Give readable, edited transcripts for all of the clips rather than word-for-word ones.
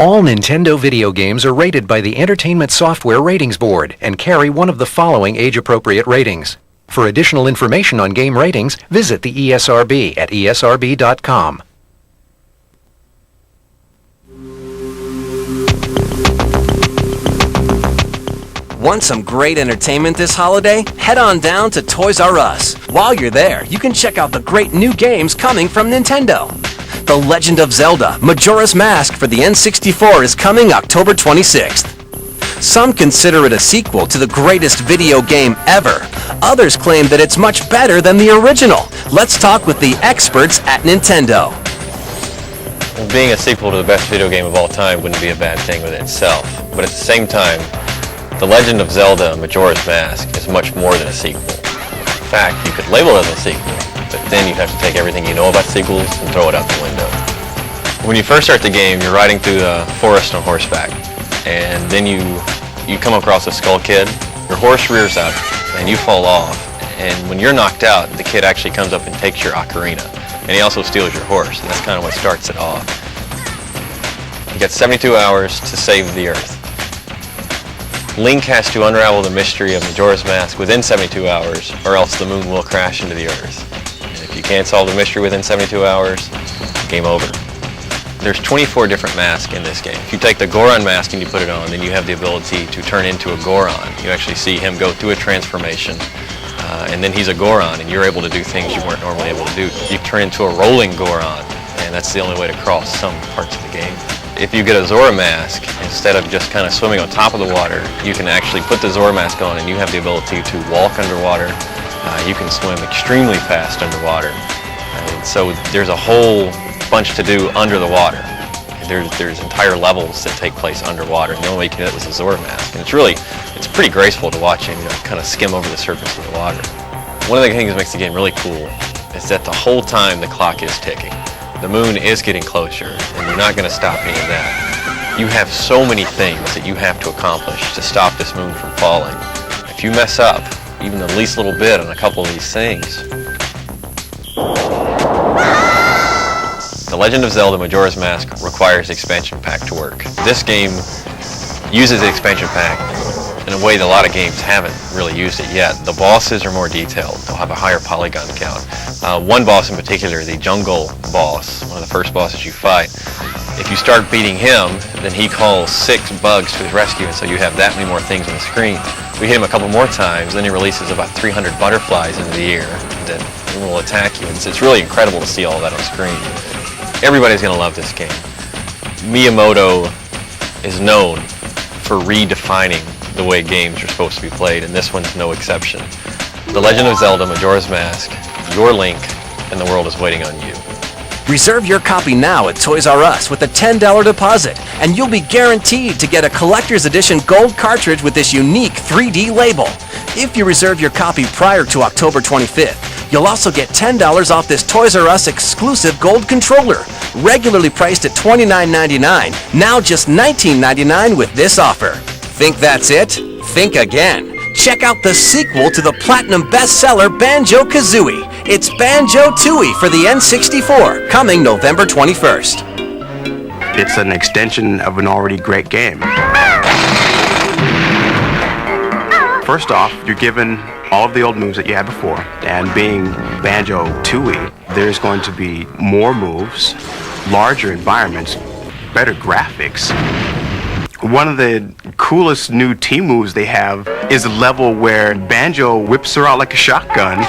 All Nintendo video games are rated by the Entertainment Software Ratings Board and carry one of the following age-appropriate ratings. For additional information on game ratings, visit the ESRB at esrb.com. Want some great entertainment this holiday? Head on down to Toys R Us. While you're there, you can check out the great new games coming from Nintendo. The Legend of Zelda, Majora's Mask for the N64 is coming October 26th. Some consider it a sequel to the greatest video game ever. Others claim that it's much better than the original. Let's talk with the experts at Nintendo. Being a sequel to the best video game of all time wouldn't be a bad thing within itself, but at the same time, The Legend of Zelda, Majora's Mask is much more than a sequel. In fact, you could label it as a sequel, but then you have to take everything you know about sequels and throw it out the window. When you first start the game, you're riding through the forest on horseback, and then you come across a skull kid, your horse rears up, and you fall off, and when you're knocked out, the kid actually comes up and takes your ocarina, and he also steals your horse, and that's kind of what starts it off. You got 72 hours to save the Earth. Link has to unravel the mystery of Majora's Mask within 72 hours, or else the moon will crash into the Earth. And if you can't solve the mystery within 72 hours, game over. There's 24 different masks in this game. If you take the Goron mask and you put it on, then you have the ability to turn into a Goron. You actually see him go through a transformation, and then he's a Goron, and you're able to do things you weren't normally able to do. You turn into a rolling Goron, and that's the only way to cross some parts of the game. If you get a Zora mask, instead of just kind of swimming on top of the water, you can actually put the Zora mask on and you have the ability to walk underwater. You can swim extremely fast underwater. So there's a whole bunch to do under the water. There's entire levels that take place underwater, and the only way you can do it was a Zora mask. And it's pretty graceful to watch him, kind of skim over the surface of the water. One of the things that makes the game really cool is that the whole time the clock is ticking. The moon is getting closer, and you're not going to stop any of that. You have so many things that you have to accomplish to stop this moon from falling. If you mess up even the least little bit on a couple of these things, The Legend of Zelda Majora's Mask requires the expansion pack to work. This game uses the expansion pack in a way that a lot of games haven't really used it yet. The bosses are more detailed. They'll have a higher polygon count. One boss in particular, the jungle boss, one of the first bosses you fight, if you start beating him, then he calls 6 bugs to his rescue, and so you have that many more things on the screen. We hit him a couple more times, then he releases about 300 butterflies into the air that will attack you. It's really incredible to see all that on screen. Everybody's going to love this game. Miyamoto is known for redefining the way games are supposed to be played, and this one's no exception. The Legend of Zelda Majora's Mask, your Link, and the world is waiting on you. Reserve your copy now at Toys R Us with a $10 deposit, and you'll be guaranteed to get a collector's edition gold cartridge with this unique 3D label. If you reserve your copy prior to October 25th, you'll also get $10 off this Toys R Us exclusive gold controller, regularly priced at $29.99, now just $19.99 with this offer. Think that's it? Think again. Check out the sequel to the platinum bestseller Banjo-Kazooie. It's Banjo-Tooie for the N64, coming November 21st. It's an extension of an already great game. First off, you're given all of the old moves that you had before, and being Banjo-Tooie, there's going to be more moves, larger environments, better graphics. One of the coolest new team moves they have is a level where Banjo whips her out like a shotgun,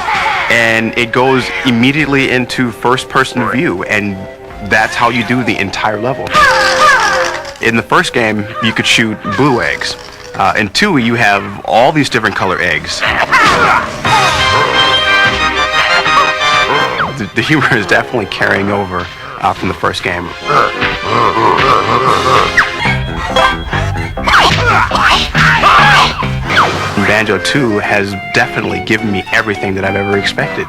and it goes immediately into first-person view, and that's how you do the entire level. In the first game, you could shoot blue eggs. In Tooie, you have all these different color eggs. The humor is definitely carrying over from the first game. Banjo 2 has definitely given me everything that I've ever expected.